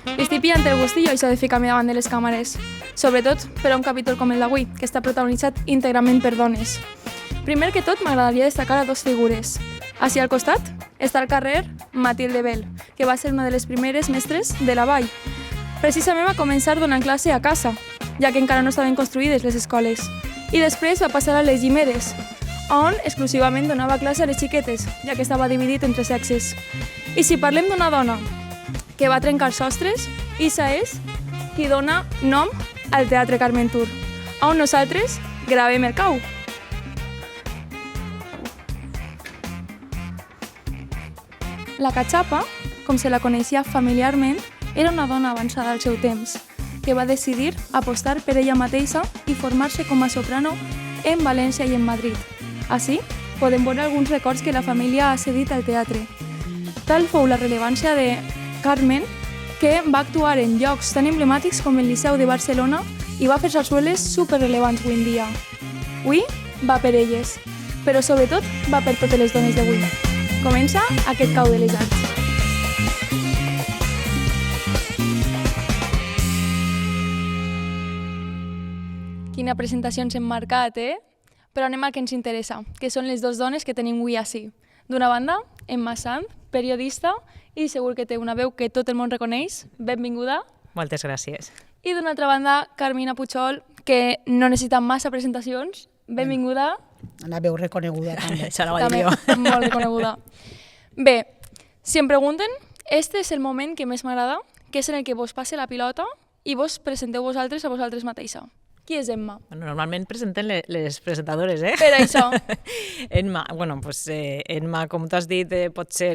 Li estic pillant el gustillo això de ficar-me davant de les càmeres, sobretot per a un capítol com el d'avui, que està protagonitzat íntegrament per dones. Primer que tot, m'agradaria destacar a dos figures. Així al costat està al carrer Matilde Bell, que va ser una de les primeres mestres de la Vall. Precisament va començar donant classe a casa, ja que encara no estaven construïdes les escoles. I després va passar a les Llimeres, on exclusivament donava classe a les xiquetes, ja que estava dividit entre sexes. I si parlem d'una dona que va trencar sostres, Isa és qui dona nom al Teatre Carmen Tur, on nosaltres gravem el cau. La Catxapa, com se la coneixia familiarment, era una dona avançada al seu temps, que va decidir apostar per ella mateixa i formar-se com a soprano en València i en Madrid. Així, podem veure alguns records que la família ha cedit al teatre. Tal fou la rellevància de Carmen, que va actuar en llocs tan emblemàtics com el Liceu de Barcelona i va fer sarsueles superrellevants avui en dia. Avui va per elles, però sobretot va per totes les dones d'avui. Comença aquest cau de les arts. Quina presentació ens hem marcat, eh? Però anem al que ens interessa, que són les dues dones que tenim avui ací. D'una banda, Emma Sanz, periodista, i segur que té una veu que tot el món reconeix. Benvinguda. Moltes gràcies. I d'una altra banda, Carmina Puchol, que no necessita massa presentacions. Benvinguda. Una veu reconeguda, també. Això no ho dic jo. Molt reconeguda. Bé, si em pregunten, este és el moment que més m'agrada, que és en el que vos passe la pilota i vos presenteu vosaltres a vosaltres mateixa. Qui és Emma? Bueno, normalment presenten les presentadores, eh? Per això. Emma, bueno, pues, Emma, com tu has dit, potser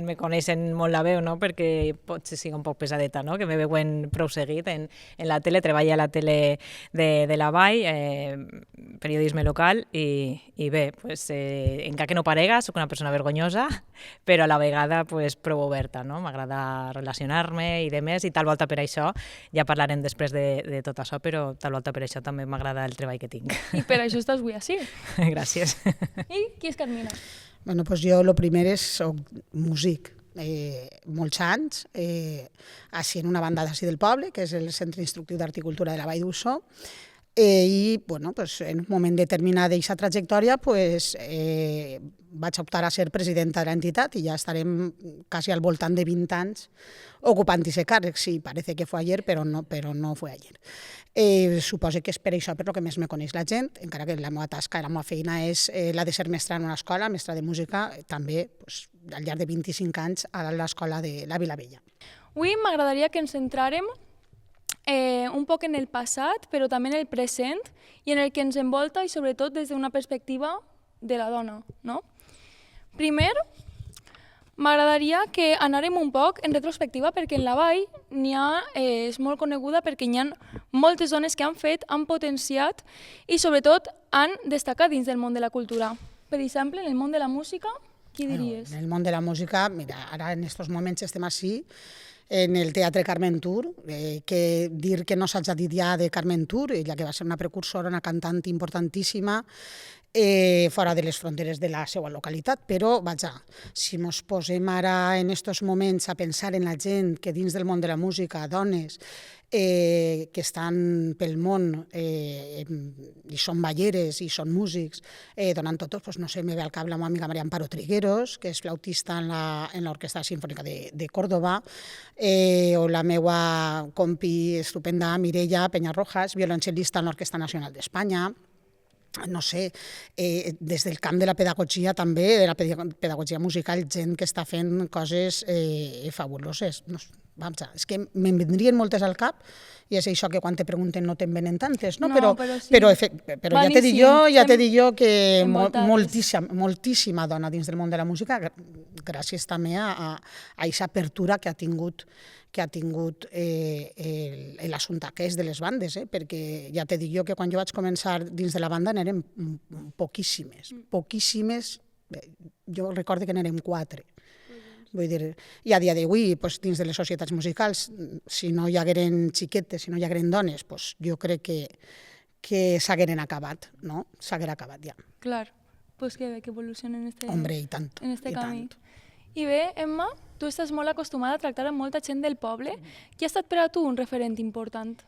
me coneixen molt la veu, no? Perquè potser sigui un poc pesadeta, no? Que me veuen prou seguit en la tele, treballa a la tele de la Vall, periodisme local, i bé, pues, encara que no parega, soc una persona vergonyosa, però a la vegada pues, prou oberta, no? M'agrada relacionar-me i demés, i tal volta per això, ja parlarem després de tot això, però tal volta per això també m'agrada el treball que tinc. I per això estàs avui així. Gràcies. I qui és Carmina? Bueno, pues jo el primer soc músic, molts anys, així en una banda d'ací del poble, que és el Centre Instructiu d'Horticultura de la Vall d'Uixó, i bueno, pues, en un moment determinat d'aquesta trajectòria pues, vaig optar a ser presidenta de l'entitat i ja estarem quasi al voltant de 20 anys ocupant aquest càrrec. Sí, parece que fue ayer, però no fue ayer. Suposo que és per això per lo que més me coneix la gent, encara que la meva tasca, la meva feina és la de ser mestra en una escola, mestra de música, també pues, al llarg de 25 anys a l'escola de la Vilavella. Avui m'agradaria que ens centrarem un poc en el passat, però també en el present i en el que ens envolta i sobretot des d'una perspectiva de la dona, no? Primer, m'agradaria que anàrem un poc en retrospectiva perquè en la Vall és molt coneguda perquè hi ha moltes dones que han fet, han potenciat i sobretot han destacat dins del món de la cultura. Per exemple, en el món de la música, qui diries? En el món de la música, mira, ara en aquests moments estem així, en el Teatre Carmen Tur, que dir que no s'ha dit ja de Carmen Tur, ella que va ser una precursora, una cantant importantíssima, fora de les fronteres de la seva localitat, però vaja, si ens posem ara en aquests moments a pensar en la gent que dins del món de la música, dones, que estan pel món i són balleres i són músics, donant tot, doncs, no sé, me ve al cap la meva amiga María Amparo Trigueros, que és flautista en l'Orquestra Sinfònica de Córdoba, o la meva compi estupenda Mireia Peñarrojas, violoncel·lista en l'Orquestra Nacional d'Espanya. No sé, des del camp de la pedagogia també, de la pedagogia musical, gent que està fent coses fabuloses. És que me'n vindrien moltes al cap i és això que quan te pregunten no te'n venen tantes, no? Però ja t'he dit jo que moltíssima dona dins del món de la música, gràcies també a aquesta apertura que ha tingut l'assumpte que és de les bandes, perquè ja t'he dit jo que quan jo vaig començar dins de la banda n'érem poquíssimes, jo recordo que n'érem 4. Vull dir, i a dia d'avui, dins de les societats musicals, si no hi hagueren xiquetes, si no hi hagueren dones, jo crec que s'hagueren acabat, no? S'haguera acabat ja. Clar, pues que evolucionen en este Hombre, i tant. camí. I bé, Emma, tu estàs molt acostumada a tractar amb molta gent del poble. Qui ha estat per a tu un referent important?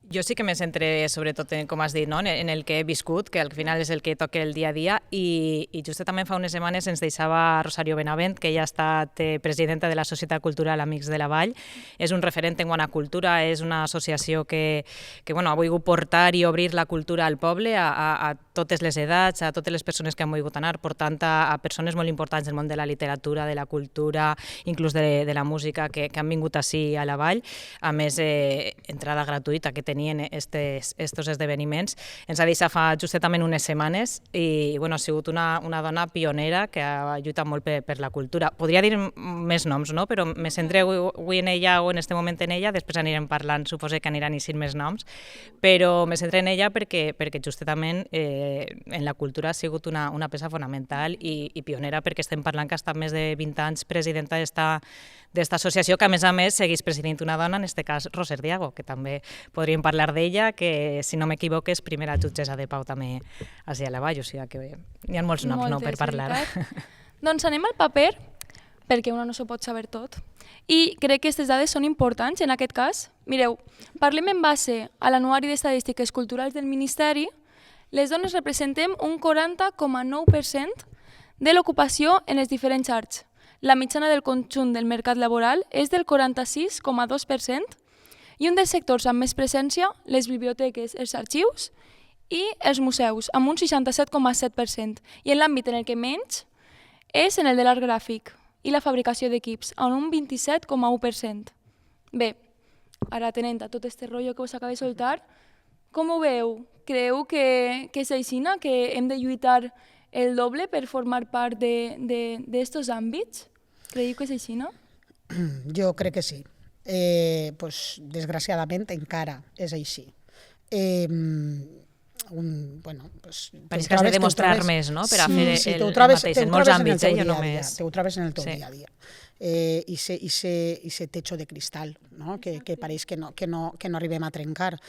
Jo sí que me centré sobretot, com has dit, no? En el que he viscut, que al final és el que toca el dia a dia, i just també fa unes setmanes ens deixava Rosario Benavent, que ella ha estat presidenta de la Societat Cultural Amics de la Vall. És un referent en bona cultura, és una associació que ha volgut portar i obrir la cultura al poble a totes les edats, a totes les persones que han volgut anar, portant a persones molt importants del món de la literatura, de la cultura, inclús de la música, que han vingut ací a la Vall. A més, entrada gratuïta que tenien estos esdeveniments. Ens ha deixat fa justament unes setmanes i ha sigut una dona pionera que ha lluitat molt per la cultura. Podria dir més noms, no? Però me centré avui en ella o en aquest moment en ella, després anirem parlant, suposo que aniran eixint més noms, però me centré en ella perquè justament en la cultura ha sigut una peça fonamental i pionera, perquè estem parlant que ha estat més de 20 anys presidenta d'esta associació, que a més segueix presidint una dona, en aquest cas Roser Diago, que també podríem parlar d'ella, que si no m'equivoco és primera jutgessa de pau també ací a la Vall, o sigui que hi ha molts noms per parlar. Doncs anem al paper, perquè una no s'ho pot saber tot, i crec que aquestes dades són importants en aquest cas. Mireu, parlem en base a l'Anuari d'Estadístiques Culturals del Ministeri. Les dones representem un 40,9% de l'ocupació en les diferents arts. La mitjana del conjunt del mercat laboral és del 46,2%, i un dels sectors amb més presència, les biblioteques, els arxius i els museus, amb un 67,7%. I en l'àmbit en el que menys és en el de l'art gràfic i la fabricació d'equips, amb un 27,1%. Bé, ara atenent a tot aquest rotllo que us acabo de soltar, com ho veu? Creu que és aixina, que hem de lluitar el doble per formar part d'estos àmbits? Creieu que és aixina? Jo crec que sí. Desgraciadament encara és així. Pareix que has de demostrar més, no?, per a fer el mateix en molts àmbits, jo només... Te ho trobes en el teu dia a dia. I ese techo de cristal, no?, que pareix que no arribem a trencar.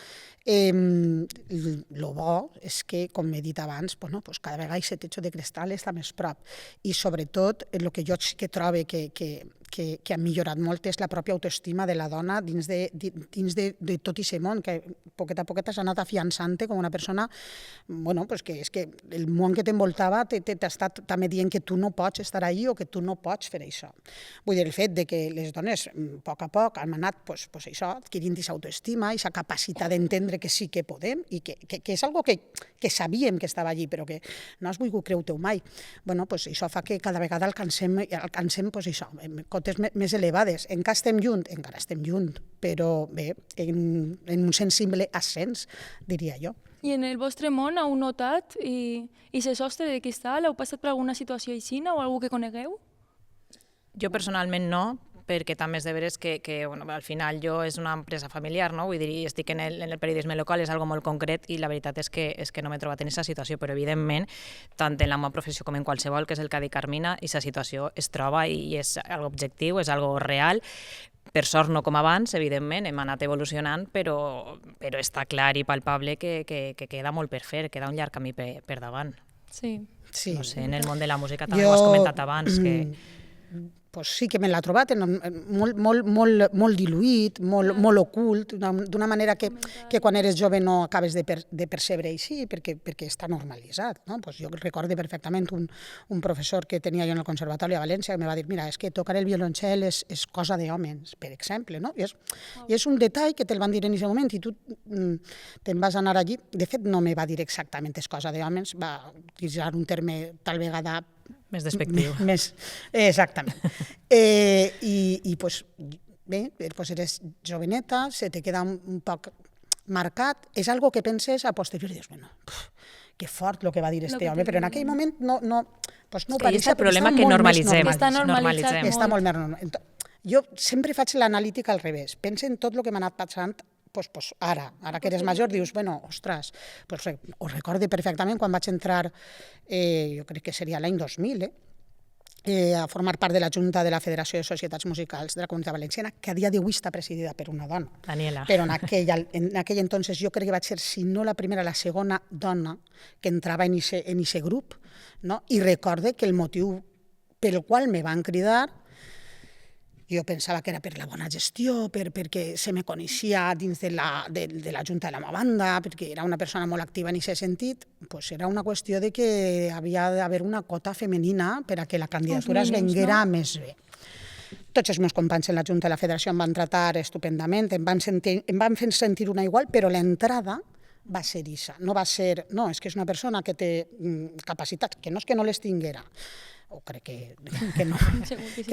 Lo bo és que, com he dit abans, cada vegada aquest techo de cristal està més prop. I sobretot, el que jo sí que trobo que ha millorat molt és la pròpia autoestima de la dona dins de tot aquest món, que poquet a poquet s'ha anat afiançant com una persona, que és que el món que t'envoltava t'ha estat també dient que tu no pots estar allí o que tu no pots fer això. Vull dir, el fet de que les dones, a poc han anat adquirint aquesta autoestima, aquesta capacitat d'entendre que sí que podem i que és algo que sabíem que estava allí, però que no has volgut creure-ho mai. Això fa que cada vegada alcancem cotes més elevades. Encara estem lluny, però bé, en un sensible ascens, diria jo. I en el vostre món heu notat i se sostre de cristal? Heu passat per alguna situació aixina o algú que conegueu? Jo personalment no, perquè també és de veres que al final jo és una empresa familiar, no? Vull dir, estic en el periodisme local, és algo molt concret i la veritat és que no m'he trobat en aquesta situació, però evidentment, tant en la meva professió com en qualsevol, que és el que ha dit Carmina, aquesta situació es troba i és algo objectiu, és algo real. Per sort no com abans, evidentment, hem anat evolucionant, però està clar i palpable que queda molt per fer, queda un llarg camí per davant. Sí. No sé, en el món de la música també ho has comentat abans, que... Sí que me l'ha trobat molt diluït, molt ocult, d'una manera que quan eres jove no acabes de percebre així, perquè està normalitzat. Jo recordo perfectament un professor que tenia jo en el Conservatori a València que em va dir, mira, és que tocar el violoncel és cosa d'homes, per exemple. I és un detall que te'l van dir en aquest moment i tu te'n vas anar allí. De fet, no me va dir exactament és cosa d'homes, va utilitzar un terme tal vegada més despectiu. Exactament. I bé, eres joveneta, se te queda un poc marcat, és algo que penses a posteriori, dius, bueno, que fort el que va dir este home, però en aquell moment no ho pareix. És el problema que normalitzem. Està normalitzat. Està molt més normalitzat. Jo sempre faig l'analítica al revés, penso en tot el que m'ha anat passant ara que eres major, dius, ostres, ho recordo perfectament quan vaig entrar, jo crec que seria l'any 2000, a formar part de la Junta de la Federació de Societats Musicals de la Comunitat Valenciana, que a dia d'avui està presidida per una dona. Daniela. Però en aquell entonces jo crec que vaig ser, si no la primera, la segona dona que entrava en aquest grup, no? I recorde que el motiu pel qual me van cridar Jo pensava que era per la bona gestió, perquè se me coneixia dins de la Junta de la meva banda, perquè era una persona molt activa en aquest sentit, doncs era una qüestió de que havia d'haver una quota femenina per a que la candidatura es venguera més bé. Tots els meus companys en la Junta de la Federació em van tratar estupendament, em van fer sentir una igual, però l'entrada va ser això. No va ser, no, és que és una persona que té capacitats, que no és que no les tinguera, o crec que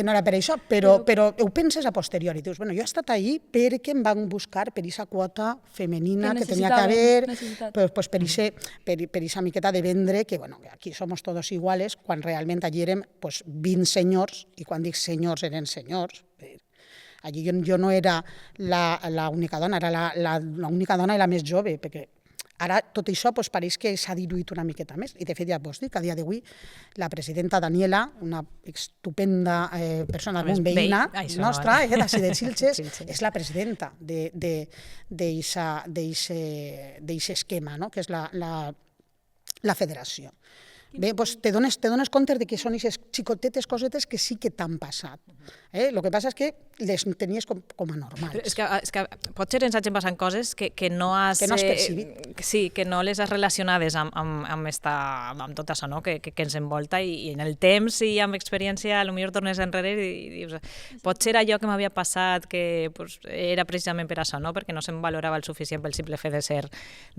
no era per això, però ho penses a posteriori. Dius, bueno, jo he estat ahí perquè em van buscar per aquesta quota femenina que tenia que haver, pues per aquesta miqueta de vendre que, bueno, aquí somos todos iguales, quan realment allí érem pues, 20 senyors, i quan dic senyors eren senyors. Allí jo no era l'única dona, era l'única dona i la més jove, perquè ara tot això pareix que s'ha diluït una miqueta més. I de fet ja vos dic que a dia d'avui la presidenta Daniela, una estupenda persona, veïna nostra, d'ací de Xilxes, és la presidenta d'aquest esquema, que és la federació. Bé, doncs te dones compte que són aquestes xicotetes cosetes que sí que t'han passat. El que passa és que les tenies com a normals. És que potser ens hagin passat coses que no has... Que no has percibit. Sí, que no les has relacionades amb tot això, no? que ens envolta, i en el temps i amb experiència potser tornes enrere i dius, potser allò que m'havia passat que era precisament per això, no? Perquè no se'm valorava el suficient pel simple fet de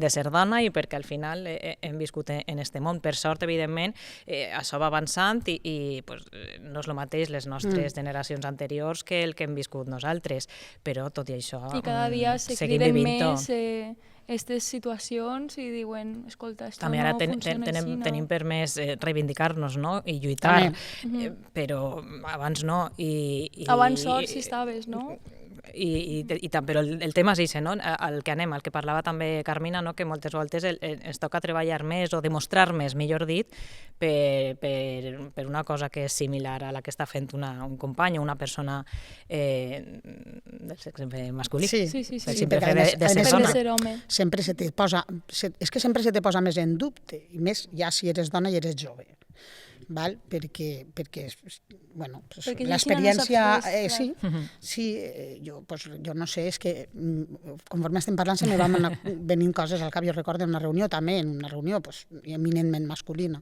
ser dona, i perquè al final hem viscut en este món. Per sort, evidentment, això va avançant i no és el mateix les nostres generacions anteriors que el que hem viscut nosaltres, però tot i això i cada dia se criden més aquestes situacions i diuen, escolta, esto no funciona així, no? Tenim permès reivindicar-nos, no? I lluitar, però abans no. Abans sols si estaves, no? Però el tema és això, no? El que anem, el que parlava també Carmina, no? Que moltes voltes ens toca treballar més o demostrar més, millor dit, per una cosa que és similar a la que està fent un company o una persona del sexe masculí. Sí. De ser home. Sempre se te posa, és que sempre se te posa més en dubte, i més ja si eres dona i eres jove. Val? Perquè bueno, l'experiència... Sí, jo no sé, és que conforme estem parlant se me van venint coses al cap. Jo recordo en una reunió també, en una reunió eminentment masculina.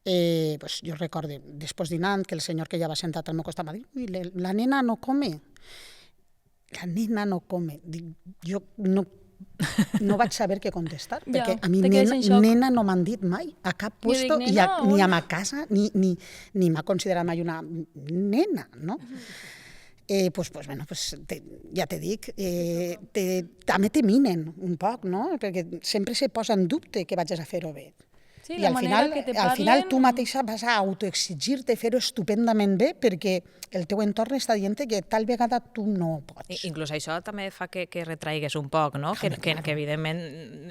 Jo recordo, després dinant, que el senyor que ja va sentat al meu costat va dir, ui, la nena no come. La nena no come. Jo no vaig saber què contestar, perquè a mi nena no m'han dit mai, a cap puesto, ni a ma casa, ni m'ha considerat mai una nena, no? Ja te dic, també te minen un poc, no? Perquè sempre se posa en dubte que vagis a fer-ho bé. I al final tu mateixa vas a autoexigir-te fer-ho estupendament bé perquè el teu entorn està dient que tal vegada tu no pots. Inclús això també fa que retraigues un poc, no? Que evidentment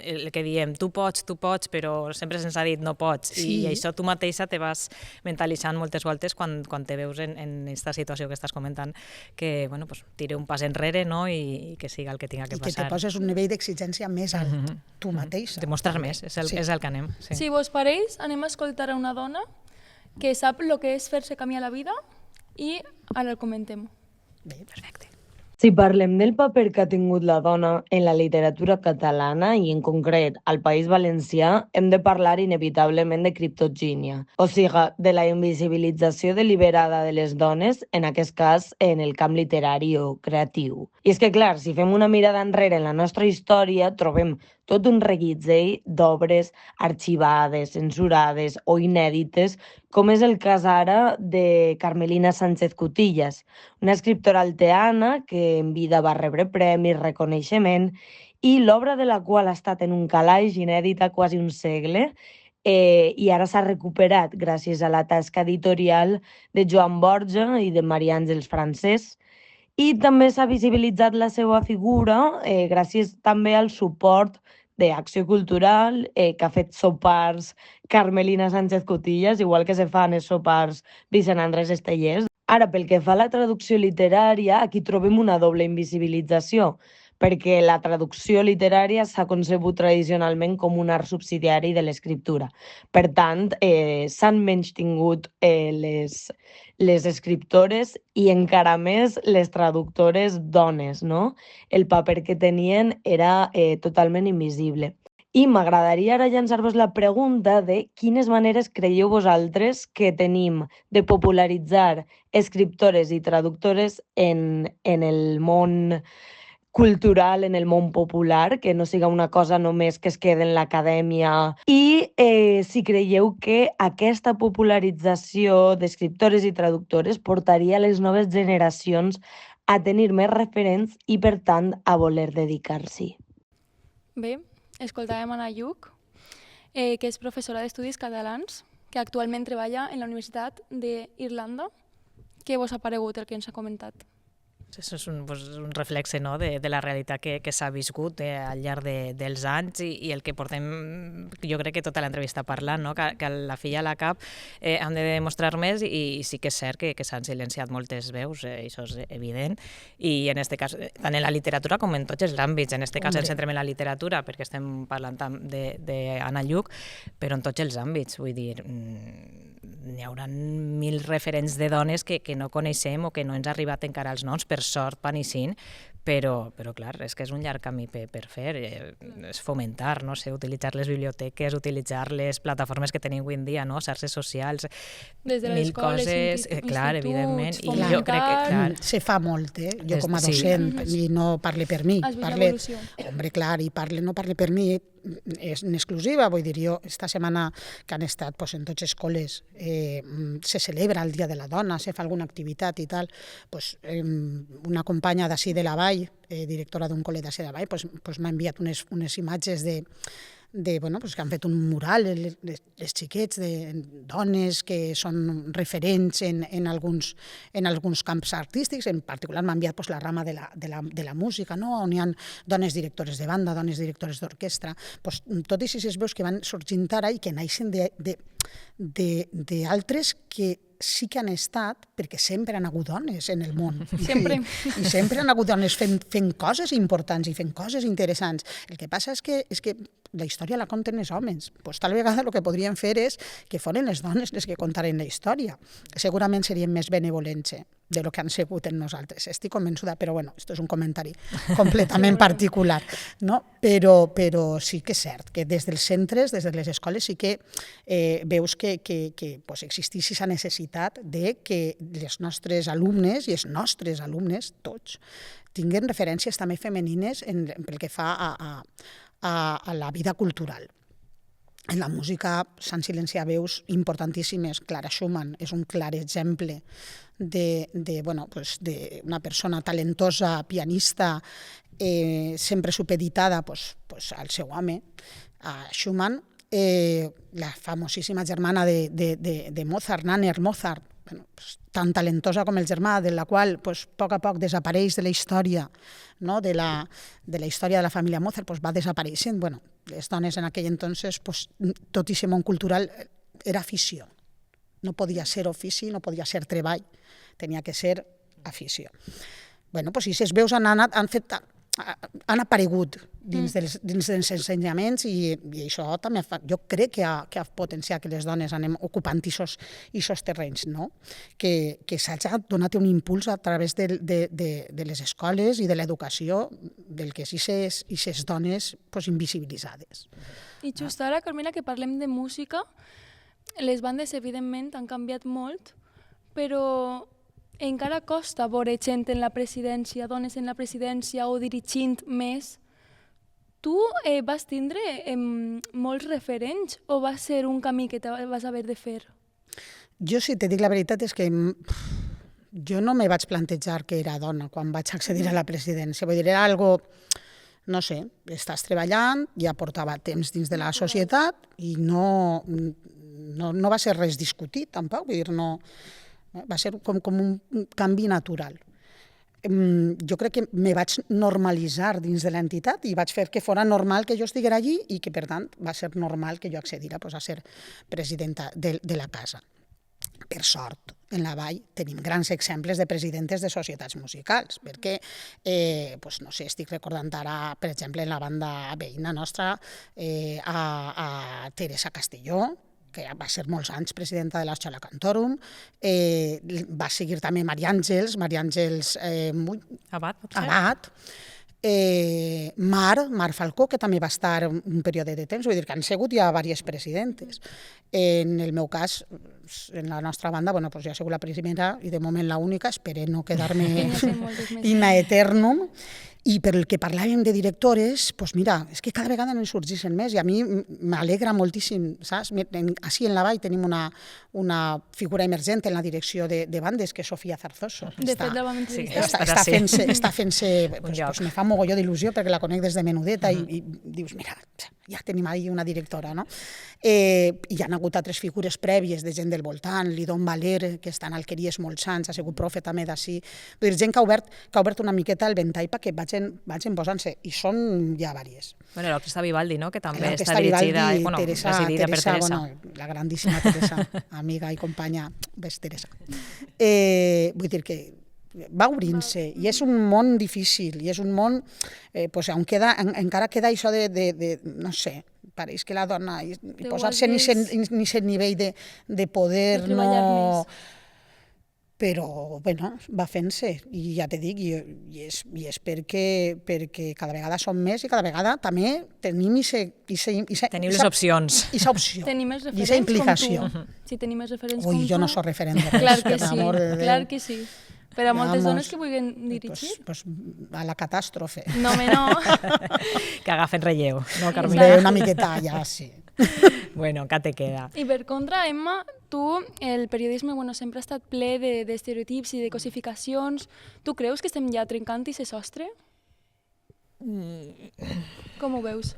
el que diem, tu pots, però sempre se'ns ha dit no pots, i això tu mateixa te vas mentalitzant moltes voltes quan te veus en aquesta situació que estàs comentant, que tire un pas enrere, no? I que siga el que tinga que passar. I que te poses un nivell d'exigència més alt, tu mateixa. Demostrar més, és el que anem. Si vos pareix, anem a escoltar a una dona que sap el que és fer-se camí a la vida i ara el comentem. Bé, perfecte. Si parlem del paper que ha tingut la dona en la literatura catalana i en concret al País Valencià, hem de parlar inevitablement de criptogínia, o sigui, de la invisibilització deliberada de les dones, en aquest cas en el camp literari o creatiu. I és que, clar, si fem una mirada enrere en la nostra història, trobem tot un reguitzell d'obres arxivades, censurades o inèdites, com és el cas ara de Carmelina Sánchez Cutillas, una escriptora alteana que en vida va rebre premis, reconeixement, i l'obra de la qual ha estat en un calaix inèdita quasi un segle, i ara s'ha recuperat gràcies a la tasca editorial de Joan Borja i de Maria Àngels Francès, i també s'ha visibilitzat la seva figura gràcies també al suport d'Acció Cultural, que ha fet sopars Carmelina Sánchez Cutillas, igual que se fan els sopars Vicent Andrés Estellés. Ara, pel que fa a la traducció literària, aquí trobem una doble invisibilització. perquè la traducció literària s'ha concebut tradicionalment com un art subsidiari de l'escriptura. Per tant, s'han menystingut les escriptores i encara més les traductores dones, no? El paper que tenien era totalment invisible. I m'agradaria ara llançar-vos la pregunta de quines maneres creieu vosaltres que tenim de popularitzar escriptores i traductores en el món cultural, en el món popular, que no siga una cosa només que es quede en l'acadèmia. I si creieu que aquesta popularització d'escriptores i traductores portaria a les noves generacions a tenir més referents i, per tant, a voler dedicar-s'hi. Bé, escoltàvem Anna Lluch, que és professora d'Estudis Catalans, que actualment treballa en la Universitat d'Irlanda. Què vos ha paregut el que ens ha comentat? Això és un reflexe, no?, de la realitat que s'ha viscut al llarg dels anys i el que portem, jo crec que tota l'entrevista parlant, no?, que la filla a la CAP han de demostrar més i sí que és cert que s'han silenciat moltes veus, això és evident, i en aquest cas, tant en la literatura com en tots els àmbits, en aquest cas ens centrem en la literatura perquè estem parlant d'Anna Lluch, però en tots els àmbits, vull dir, n'hi haurà 1000 referents de dones que no coneixem o que no ens ha arribat encara els noms, per sort, pan i cint, però clar, és que és un llarg camí per fer, és fomentar, no sé, utilitzar les biblioteques, utilitzar les plataformes que tenim avui en dia, no?, xarxes socials, des de les escoles, clar, evidentment, i jo crec que, clar, se fa molt, jo com a docent, i no parle per mi, parle, hombre, clar, i no parle per mi, és en exclusiva, vull dir, jo esta setmana que han estat en totes les escoles se celebra el Dia de la Dona, se fa alguna activitat i tal, una companya d'ací de la Vall, directora d'un col·le d'ací de la Vall, m'ha enviat unes imatges que han fet un mural, les xiquets, de dones que són referents en alguns camps artístics, en particular m'ha enviat la rama de la música, on hi ha dones directores de banda, dones directores d'orquestra, tot i si es veus que van sorgint ara i que naixen d'altres que sí que han estat, perquè sempre han hagut dones en el món. Sempre. I sempre han hagut dones fent coses importants i fent coses interessants. El que passa és que la història la conten els homes. Tal vegada el que podríem fer és que foren les dones les que contaren la història. Segurament serien més benevolents de lo que han sigut en nosaltres. Estic convençuda, però bueno, esto és un comentari completament particular, no? Però sí que és cert que des dels centres, des de les escoles, sí que veus que existeix aquesta necessitat de que les nostres alumnes i els nostres alumnes, tots, tinguin referències també femenines pel que fa a la vida cultural. En la música s'han silenciat veus importantíssimes. Clara Schumann és un clar exemple d'una persona talentosa, pianista, sempre supeditada al seu home, a Schumann, la famosíssima germana de Mozart, Nanner Mozart, tan talentosa com el germà, de la qual a poc a poc desapareix de la història, de la història de la família Mozart, va desapareixent. Les dones en aquell entonces, tot i ser món cultural, era afició. No podia ser ofici, no podia ser treball, tenia que ser afició. I aquestes veus han aparegut dins dels ensenyaments i això també jo crec que ha potenciat que les dones anem ocupant aquests terrenys, que s'ha donat un impuls a través de les escoles i de l'educació del que aquestes dones invisibilitzades. I just ara, Carmela, que parlem de música, les bandes evidentment han canviat molt, però encara costa veure gent en la presidència, dones en la presidència o dirigint més. Tu vas tindre molts referents o va ser un camí que vas haver de fer? Jo, si te dic la veritat, és que jo no me vaig plantejar que era dona quan vaig accedir a la presidència. Vull dir, era algo, no sé, estàs treballant, ja portava temps dins de la societat i no va ser res discutit, tampoc. Vull dir, no... Va ser com un canvi natural. Jo crec que me vaig normalitzar dins de l'entitat i vaig fer que fos normal que jo estiguera allí i que, per tant, va ser normal que jo accedira a ser presidenta de la casa. per sort, en la Vall tenim grans exemples de presidentes de societats musicals, perquè, no sé, estic recordant ara, per exemple, en la banda veïna nostra, a Teresa Castelló, que va ser molts anys presidenta de l'Escola Cantorum, va seguir també Maria Àngels Abad, Mar Falcó, que també va estar un període de temps, vull dir que han sigut ja diverses presidentes. En el meu cas, en la nostra banda, jo he sigut la primera i de moment l'única, espero no quedar-me in aeternum. I per el que parlàvem de directores, doncs mira, és que cada vegada no en sorgeixen més i a mi m'alegra moltíssim, saps? Així en la Vall tenim una figura emergent en la direcció de bandes, que és Sofia Zarzoso. De fet, la vam entrevistar. Està fent-se, me fa mogolló d'il·lusió perquè la conec des de menudeta i dius, mira, ja tenim ahí una directora, no? I hi ha hagut altres figures prèvies de gent del voltant, l'Idon Valer, que està en Alqueries molts anys, ha sigut profe també d'ací, gent que ha obert una miqueta el ventall perquè vagin posant-se, i són ja diverses. Bueno, l'Orquestra Vivaldi, no?, que també està dirigida, presidida per Teresa. La grandíssima Teresa, amiga i companya, ves Teresa. Vull dir que va obrint-se, i és un món difícil, i és un món, encara queda això de no sé, pareix que la dona, i posar-se en aquest nivell de poder, no... Però, bueno, va fent-se, i ja te dic, i és perquè cada vegada som més i cada vegada també tenim tenim les opcions. Aquesta opció, tenim més i referents implicació. com tu. Si tenim més referents com tu... Ui, jo no soc referent de res, Clar que per sí, l'amor de Déu. clar que sí. Per a moltes dones que vulguin dirigir. Pues a la catàstrofe. No, no. Que agafen relleu, no, Bé, una miqueta ja, sí. Bueno, que te queda. I per contra, Emma, tu, el periodisme sempre ha estat ple d'estereotips i de cosificacions. Tu creus que estem ja trencant aquest sostre? Com ho veus?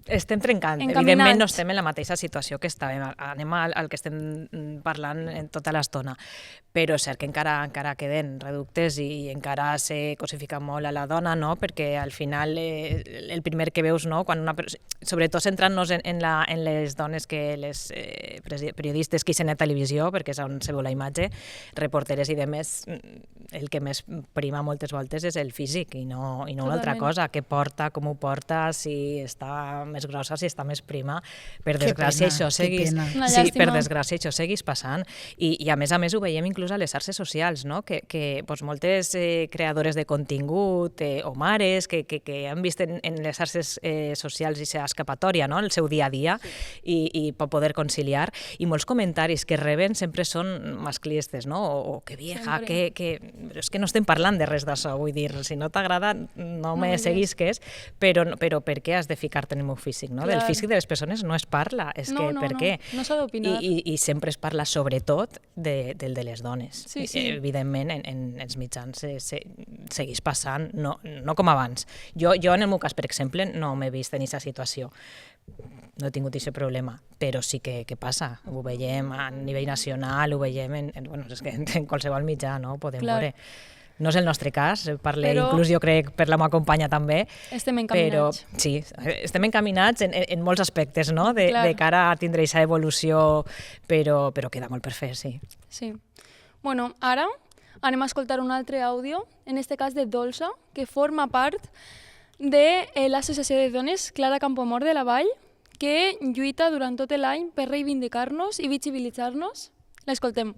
Estem trencant. Evidentment no estem en la mateixa situació que estàvem. Anem al que estem parlant en tota l'estona. Però és cert que encara queden reductes i encara se cosifica molt a la dona, no? Perquè al final el primer que veus, no? Quan sobretot centrant-nos en les dones, que les periodistes que hi sent a televisió, perquè és on se veu la imatge, reporteres i demés, el que més prima moltes voltes és el físic i no una altra cosa. Què porta, com ho porta, si està més grossa, si està més prima. Per desgràcia això seguís passant. I a més ho veiem inclús a les xarxes socials, no? Que moltes creadores de contingut o mares que han vist en les xarxes socials aquesta escapatòria, no? El seu dia a dia, i per poder conciliar, i molts comentaris que reben sempre són masclistes, no? O que vieja, però és que no estem parlant de res d'això, vull dir, si no t'agrada no me seguisques, però per què has de ficar-te en el meu físic, no? Del físic de les persones no es parla, és que per què? No s'ha d'opinar. I sempre es parla sobretot del de les dones. Sí. Evidentment, en els mitjans segueix passant, no com abans. Jo en el meu cas, per exemple, no m'he vist en aquesta situació. No he tingut aquest problema, però sí que passa. Ho veiem a nivell nacional, ho veiem en qualsevol mitjà, no? Podem veure. No és el nostre cas, inclús jo crec per la meva companya també. Estem encaminats. Però sí, estem encaminats en molts aspectes, no? De cara a tindre aquesta evolució, però queda molt per fer, sí. Sí. Bueno, ara anem a escoltar un altre àudio, en este cas de Dolça, que forma part de l'Associació de Dones Clara Campoamor de la Vall, que lluita durant tot l'any per reivindicar-nos i visibilitzar-nos. L'escoltem.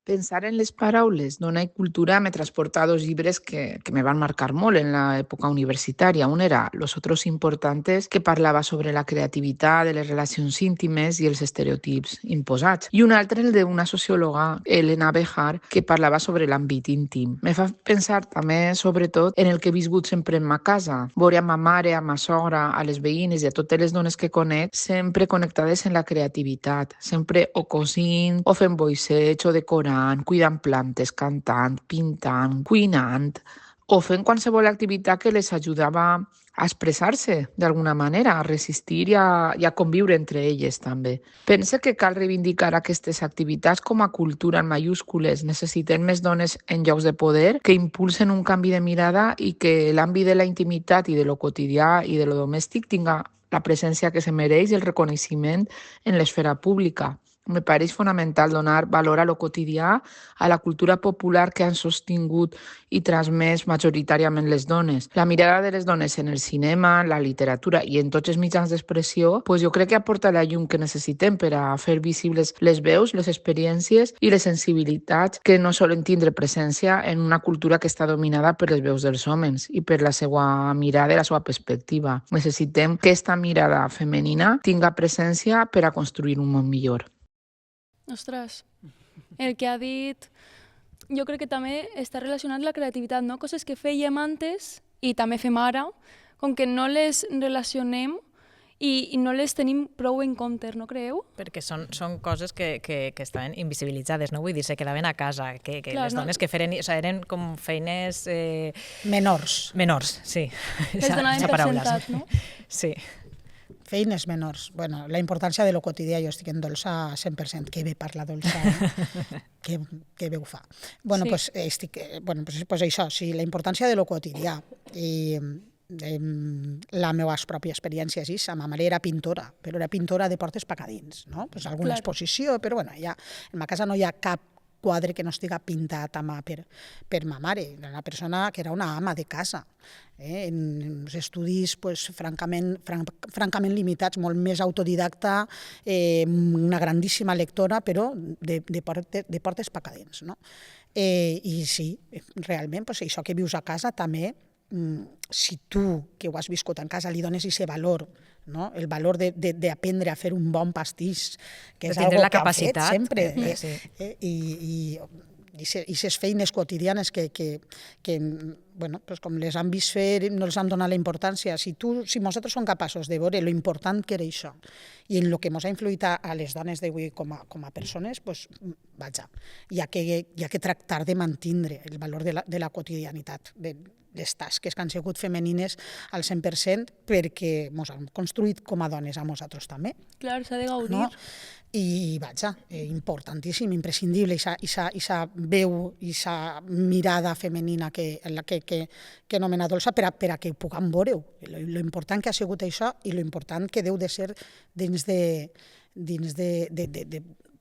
Pensar en les paraules dona i cultura me transporta dos llibres que me van marcar molt en l'època universitària. Un era Los otros importantes, que parlava sobre la creativitat, de les relacions íntimes i els estereotips imposats. I un altre, el d'una sociòloga, Elena Bejar, que parlava sobre l'àmbit íntim. Me fa pensar també, sobretot, en el que he viscut sempre en ma casa. Veure a ma mare, a ma sogra, a les veïnes i a totes les dones que conec, sempre connectades en la creativitat, sempre o cosint, o fent boixeig, o decorant, cuidant plantes, cantant, pintant, cuinant, o fent qualsevol activitat que les ajudava a expressar-se d'alguna manera, a resistir i a conviure entre elles també. Pense que cal reivindicar aquestes activitats com a cultura en mayúscules. Necessitem més dones en llocs de poder que impulsen un canvi de mirada i que l'àmbit de la intimitat i de lo quotidià i de lo domèstic tinga la presència que se mereix i el reconeixement en l'esfera pública. Me pareix fonamental donar valor a lo quotidià, a la cultura popular que han sostingut i transmès majoritàriament les dones. La mirada de les dones en el cinema, la literatura i en tots els mitjans d'expressió, pues jo crec que aporta la llum que necessitem per a fer visibles les veus, les experiències i les sensibilitats que no solen tindre presència en una cultura que està dominada per les veus dels homes i per la seva mirada i la seva perspectiva. Necessitem que aquesta mirada femenina tinga presència per a construir un món millor. Ostres, el que ha dit jo crec que també està relacionat amb la creativitat, no? Coses que fèiem antes i també fem ara, com que no les relacionem i no les tenim prou en compte, no creieu? Perquè són coses que estaven invisibilitzades, no? Vull dir, se quedaven a casa, que les dones que feren, o sigui, eren com feines... Menors. Menors, sí. Les donaven per sentat, no? Sí. Feines menors. Bueno, la importància de lo quotidià, jo estic en dolça 100%. Que bé parla dolça, que bé ho fa. Bueno, Sí. pues això, sí, la importància de lo quotidià. I la meva pròpia experiència és això. Ma mare era pintora, però era pintora de portes pacadins, no? Pues alguna Clar. exposició, però bueno, ja, en ma casa no hi ha cap quadre que no estiga pintat a mà per ma mare. Era una persona que era una ama de casa. En uns estudis pues, francament limitats, molt més autodidacta, una grandíssima lectora, però de portes pacadents. No? I sí, realment, pues, això que vius a casa també, si tu, que ho has viscut en casa, li dones aquest valor, no? El valor d'aprendre a fer un bon pastís, que és algo que han fet sempre. I aquestes feines quotidianes que bueno, pues com les han vist fer, no els han donat la importància. Si nosaltres som capaços de veure lo important que era això i en el que ens ha influït a les dones d'avui com a persones, pues, vaja, hi ha que tractar de mantindre el valor de la quotidianitat, de les tasques que han sigut femenines al 100% perquè ens han construït com a dones a nosaltres també. Clar, s'ha de gaudir. No? I vaja, importantíssim, imprescindible, aquesta veu, aquesta mirada femenina que anomena dolça per a que puguem veure-ho. Lo important que ha sigut això i lo important que deu de ser dins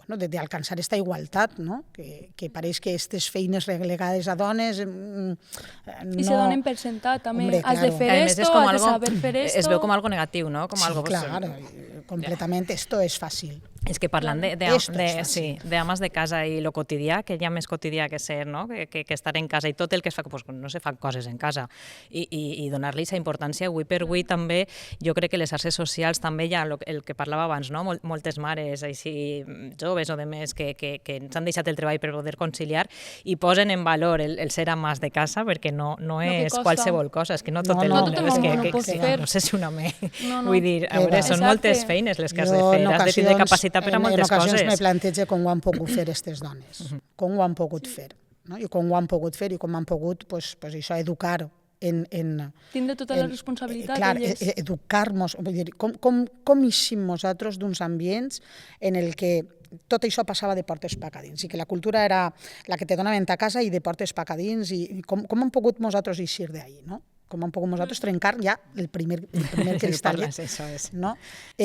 d'alcançar aquesta igualtat, no? Que pareix que aquestes feines relegades a dones no... I se donen per sentat, també. Hombre, has de claro. fer esto, has de saber fer esto... Es veu com algo negatiu, no? Com Sí, algo, claro, completament, esto es fàcil. És que parlant d'ames de casa i lo quotidià, que hi ha més quotidià que ser, no? que estar en casa i tot el que es fa, pues, no se fan coses en casa i donar-li aquesta importància. Avui per avui també, jo crec que les xarxes socials també hi ha el que parlava abans, no? Moltes mares així joves o de més que ens han deixat el treball per poder conciliar i posen en valor el ser amas de casa perquè no és qualsevol cosa, és que no tot el món ho pots fer. no sé si un home. No. Vull dir, a veure, són moltes feines les que has de fer, has de tindre capacitat per a moltes coses. En ocasions me plantejo com ho han pogut fer aquestes dones, com ho han pogut fer, no? I com ho han pogut fer i com han pogut això, educar tindre tota la responsabilitat clar, d'elles. educar-nos, vull dir, com eixim nosaltres d'uns ambients en el que tot això passava de portes pacadins i que la cultura era la que te donaven a casa i de portes pacadins i com hem pogut nosaltres eixir d'ahí, no? Com hem pogut nosaltres trencar ja el primer cristallet, no?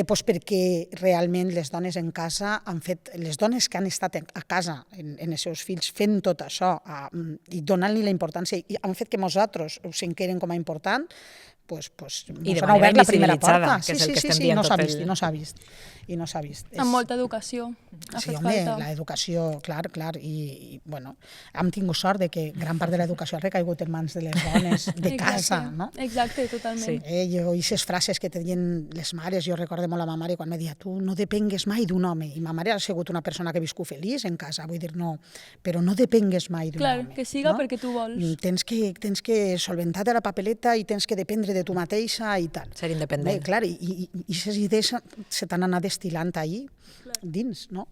Pues perquè realment les dones en casa han fet, les dones que han estat a casa en els seus fills fent tot això i donant-li la importància i han fet que nosaltres ho sentirem com a important, pues ens han obert la primera porta. Que és el que estem dient no tot i no s'ha vist. Amb molta educació. Sí, home, l'educació, clar, i bueno, hem tingut sort de que gran part de l'educació ha recaigut en mans de les dones de casa, no? Exacte, totalment. Jo, aquestes frases que te deien les mares, jo recordo molt a ma mare quan me deia tu no depengues mai d'un home, i ma mare ha sigut una persona que ha viscut feliç en casa, vull dir, no, però no depengues mai d'un home. Clar, que siga perquè tu vols. Tens que solventar-te la papeleta i tens que dependre de tu mateixa i tal. Ser independent. Bé, clar, i aquestes idees se t'han anat destil·lant ahir dins, no?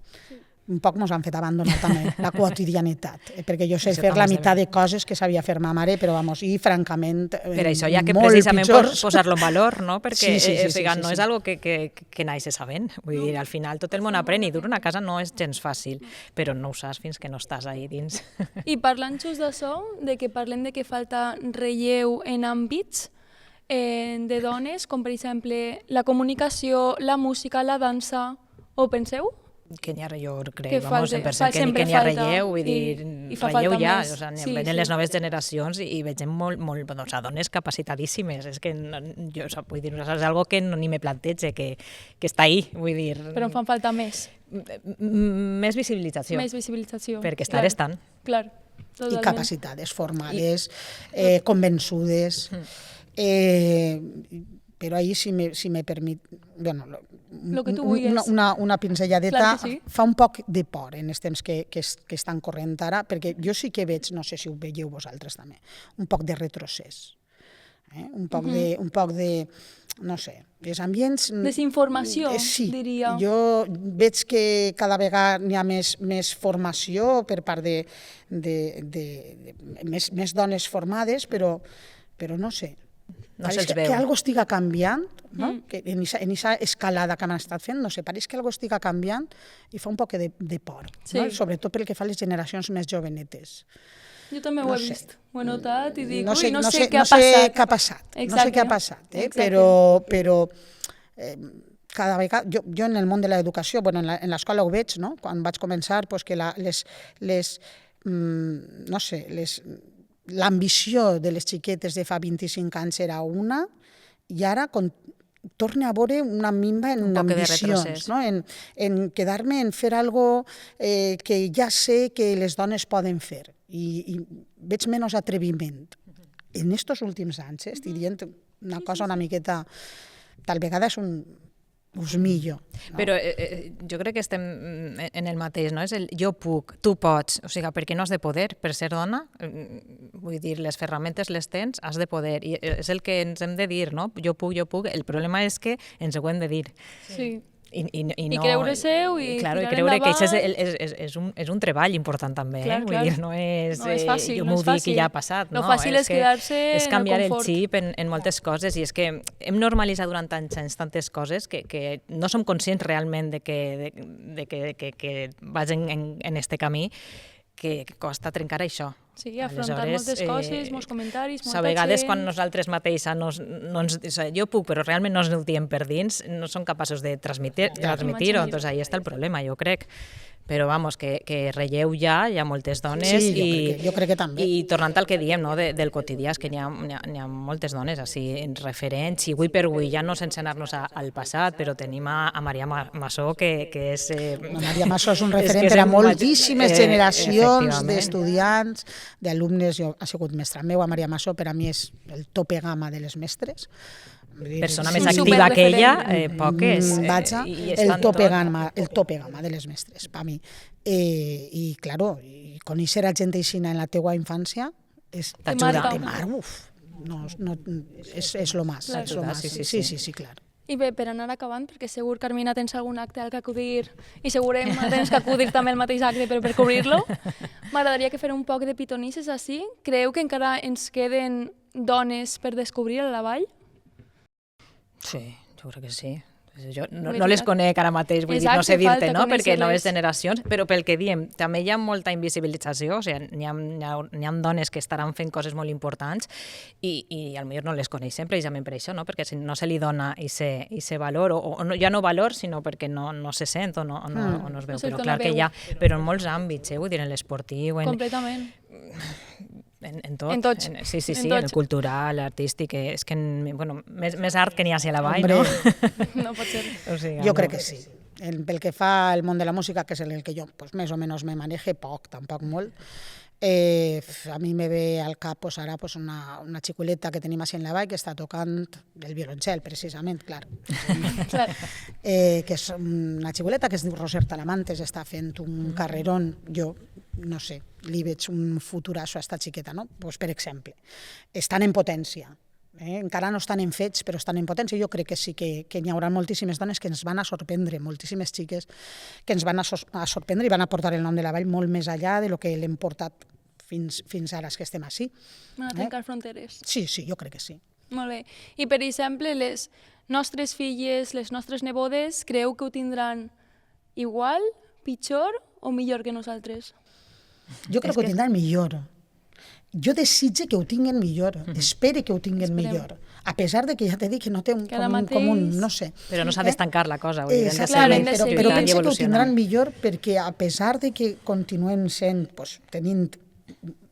Un poc ens han fet abandonar també la quotidianitat, perquè jo sé fer la meitat de coses que sabia fer ma mare, però vamos, i francament per això hi ha que molt precisament pitjors. posar-lo en valor, no? Perquè Sí. no és algo que naix sabent. Vull dir, al final tot el món aprèn i dur una casa no és gens fàcil, però no ho saps fins que no estàs ahí dins. I parlant just d'això, de que parlem de que falta relleu en àmbits de dones, com per exemple la comunicació, la música, la dansa, ho penseu? Que n'hi ha, jo crec, Que vamos, falta, 100% que sempre n'hi ha falta, relleu, vull dir, i fa relleu falta ja, més. o sigui, Sí, venen sí. les noves generacions i veig molt, o sigui, dones capacitadíssimes, és que jo, o sigui, vull dir, és algo que ni me plantege, que està ahí, vull dir... Però en fan falta més. Més visibilització, Més visibilització. perquè estar estan. Clar, I totalment. capacitades, formades, convençudes. Però ahí, si me permet... Bueno, Lo que tu vulguis. una pinzelladeta. Clar que sí. Fa un poc de por en els temps que estan corrent ara, perquè jo sí que veig, no sé si ho veieu vosaltres també, un poc de retrocés. Un poc de, no sé, els ambients... Desinformació, sí, diria. Jo veig que cada vegada n'hi ha més formació per part de més dones formades, però no sé. No se'ls Que veu. algo estiga canviant, no? Que en aquesta escalada que han estat fent, no sé, pareix que algo estiga canviant i fa un poc de por, Sí. no? Sobretot pel que fa a les generacions més jovenetes. Jo també ho No he sé. vist, ho he notat i dic, No sé què ha què ha passat. passat, no sé què ha passat, Exacte. però cada vegada, jo en el món de l'educació, bueno, en l'escola ho veig, no? Quan vaig començar, pues, que no sé, l'ambició de les xiquetes de fa 25 anys era una, i ara torna a veure una minva en poc de ambicions, retrocés. no? En quedar-me en fer algo que ja sé que les dones poden fer, i veig menys atreviment. En estos últims anys, estic dient una cosa una miqueta, tal vegada és millor. No? Però jo crec que estem en el mateix, no? És el jo puc, tu pots, o sigui, perquè no has de poder per ser dona, vull dir, les ferramentes les tens, has de poder, i és el que ens hem de dir, no? Jo puc, el problema és que ens ho hem de dir. Sí. I I creure-seu i claro, tirar creure que endavant. això és un treball important també, Clar, vull clar. dir, no és fàcil, jo no m'ho és dic fàcil. i ja ha passat, Lo no? fàcil és quedar-se és en el canviar el confort. xip en moltes coses, i és que hem normalitzat durant tants anys tantes coses que no som conscients realment de que vas en este camí, que costa trencar això. Sí, afrontar moltes coses, molts comentaris, molta A vegades gent. quan nosaltres mateixa no ens, o sigui, jo puc, però realment no ens ho diem per dins, no som capaços de transmitir-ho, doncs ahí està el problema, jo crec. Però, vamos, que relleu ja, hi ha moltes dones, Sí, jo crec que també. i tornant al que diem, no, del quotidià, és que n'hi ha moltes dones així, referents, i avui per avui, ja no sense anar-nos al passat, però tenim a Maria Massó, que és... Maria Massó és un referent que és per a un moltíssimes generacions efectivament. d'estudiants, d'alumnes. Jo ha sigut mestra meva, Maria Massó, per a mi és el tope gamma de les mestres. Persona Sí, més un activa que ella, superreferent. poques. Vaja, i el estan tope tot. gamma de les mestres, per a mi. I, claro, conèixer a gent aixina en la teua infància és T'ajuda. és lo más. Clar. És lo más. Sí, clar. I bé, per anar acabant, perquè segur, Carmina, tens algun acte al que acudir i segurem tens que acudir també al mateix acte però per cobrir-lo, m'agradaria que fer un poc de pitonisses així. Creu que encara ens queden dones per descobrir a la vall? Sí, jo crec que sí. Jo no les conec ara mateix, vull dir, no Exacte, sé dir-te, falta no? Perquè conèixer-les. noves generacions, però pel que diem, també hi ha molta invisibilització, o sigui, n'hi ha dones que estaran fent coses molt importants i potser no les coneixem precisament per això, no? Perquè si no se li dona ese valor, o no, ja no valor, sinó perquè no se sent o no es veu, No se'ls però dona clar que veu. hi ha, però en molts àmbits, vull dir, en l'esportiu, Completament. en tot. En tots. Sí, En en el tots. cultural, l'artístic, és que, bueno, més art que n'hi ha a la vall, Hombre. no? No pot ser. O sigui, Jo crec que sí. Pel que fa al món de la música, que és en el que jo pues, més o menys me maneje, poc, tampoc molt, a mi me ve al cap pues, ara pues, una xiculeta que tenim així en la vall que està tocant el violoncel, precisament, clar. Clar. Que és una xiculeta que es diu Roser Talamantes, està fent un carrerón, jo no sé, li veig un futurasso a esta xiqueta, no? Pues, per exemple, estan en potència, encara no estan en fets, però estan en potència. Jo crec que sí que n'hi haurà moltíssimes dones que ens van a sorprendre, moltíssimes xiques que ens van a sorprendre i van a portar el nom de la vall molt més allà de lo que l'hem portat fins ara que estem així. Van a trencar fronteres. Sí, jo crec que sí. Molt bé. I, per exemple, les nostres filles, les nostres nebodes, creu que ho tindran igual, pitjor o millor que nosaltres? Jo crec que ho tindran millor. jo desitge que ho tinguin millor, espere que ho tinguin millor, a pesar de que ja t'he dit que no té com un, no sé. Però no s'ha d'estancar la cosa, vull dir, exactament, però lluitant i penso que ho evolucionant. tindran millor perquè a pesar de que continuem sent, tenint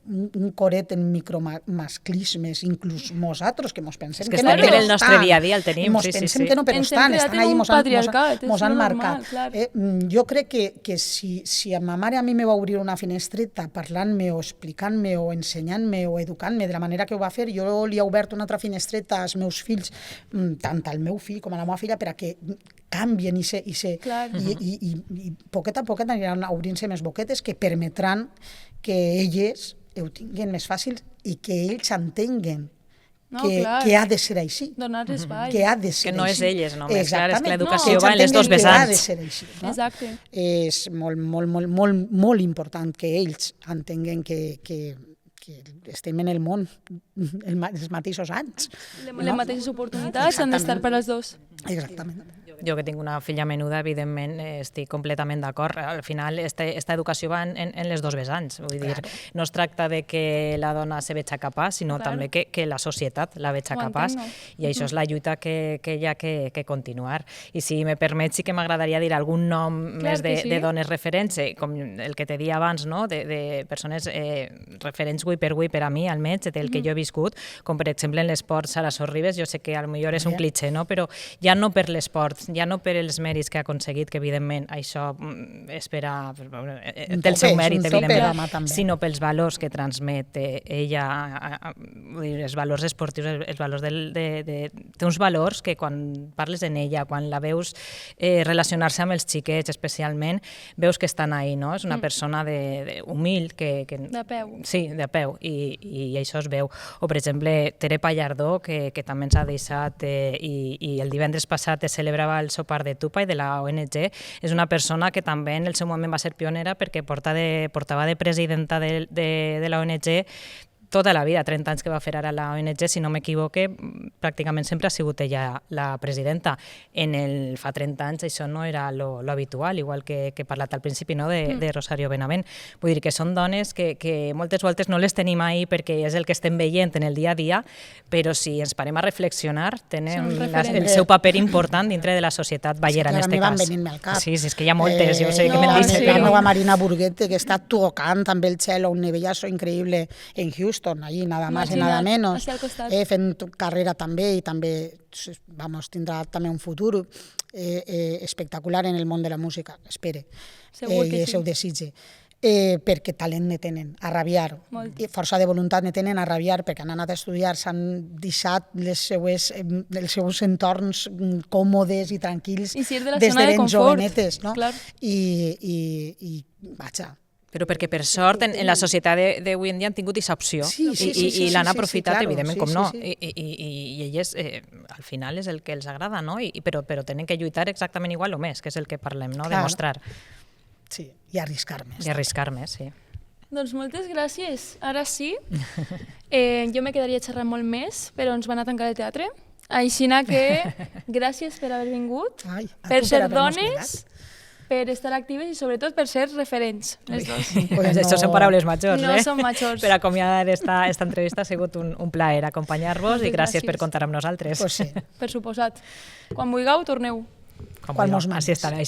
un coret en micromasclismes, inclús nosaltres, que mos pensem que no, també però el nostre dia a dia el tenim, mos pensem que no, però estan ahí, mos han marcat. Jo crec que si a ma mare a mi me va obrir una finestreta parlant-me o explicant-me o ensenyant-me o educant-me de la manera que ho va fer, jo li he obert una altra finestreta als meus fills, tant al meu fill com a la meva filla, per a que canvien i poquet a poquet aniran obrint-se més boquetes que permetran que elles ho tinguin més fàcil i que ells entenguen que ha de ser així. Donar espai. Que ha de ser així. Que no és elles només, clar, és que Exactament. l'educació va en les dos Que ha de vessants. ser així. No? Exacte. És molt important que ells entenguen que estem en el món els mateixos anys. Les mateixes oportunitats han d'estar per als dos. Exactament. Jo que tinc una filla menuda, evidentment, estic completament d'acord. Al final, esta educació va en les dos vessants. Vull dir, no es tracta de que la dona se veja capaç, sinó també que la societat la veja capaç. I això és la lluita que hi ha que continuar. I si me permets, sí que m'agradaria dir algun nom més de dones referents, com el que te dia abans, no? De persones referents avui per a mi, almenys, del que jo he viscut, com per exemple en l'esport Sara Sorribes. Jo sé que potser és un cliché, no? Però ja no per l'esport, ja no per els mèrits que ha aconseguit, que evidentment això té el seu mèrit, evidentment, sinó pels valors que transmet ella, els valors esportius, els valors té uns valors que quan parles en ella, quan la veus relacionar-se amb els xiquets especialment, veus que estan ahí, no? És una persona humil, de peu. Sí, de peu, i això es veu. O, per exemple, Tere Pallardó, que també ens ha deixat, i el divendres passat es celebrava el sopar de Tupa i de la ONG, és una persona que també en el seu moment va ser pionera perquè portava de presidenta de la ONG tota la vida, 30 anys que va fer ara la ONG, si no m'equivoque, pràcticament sempre ha sigut ella la presidenta. Fa 30 anys això no era lo habitual, igual que he parlat al principi, no? de Rosario Benavent. Vull dir que són dones que moltes voltes no les tenim ahí perquè és el que estem veient en el dia a dia, però si ens parem a reflexionar, tenen el seu paper important dintre de la societat ballera, en aquest cas. Van venint-me al cap. Sí, és que hi ha moltes, jo sé que m'han dit. La meva Marina Burguete, que està tocant amb el cello, un nivellazo increïble en Houston, allí nada más y nada menos, fent carrera també, i també tindrà també un futur espectacular en el món de la música, espere, i el seu desitge. Perquè talent ne tenen, a rabiar, força de voluntat ne tenen a rabiar, perquè han anat a estudiar, s'han deixat els seus entorns còmodes i tranquils des de ben jovenetes, no? I vaja, però perquè, per sort, en la societat d'avui en dia han tingut aquesta opció i l'han aprofitat, evidentment, com no. I elles, al final, és el que els agrada, no? Però tenen que lluitar exactament igual o més, que és el que parlem, no? Demostrar. Sí, i arriscar més. I arriscar més, sí. Doncs moltes gràcies. Ara sí. Jo me quedaria xerrant molt més, però ens van a tancar el teatre. Aixina que gràcies per haver vingut, per ser dones, per estar actives i sobretot per ser referents, les dos. Això són paraules majors, No són majors. Per acomiadar esta entrevista ha sigut un plaer acompanyar-vos i gràcies per comptar amb nosaltres. Pues sí. Per suposat. Quan vulgueu, torneu. Quan mos així estarem.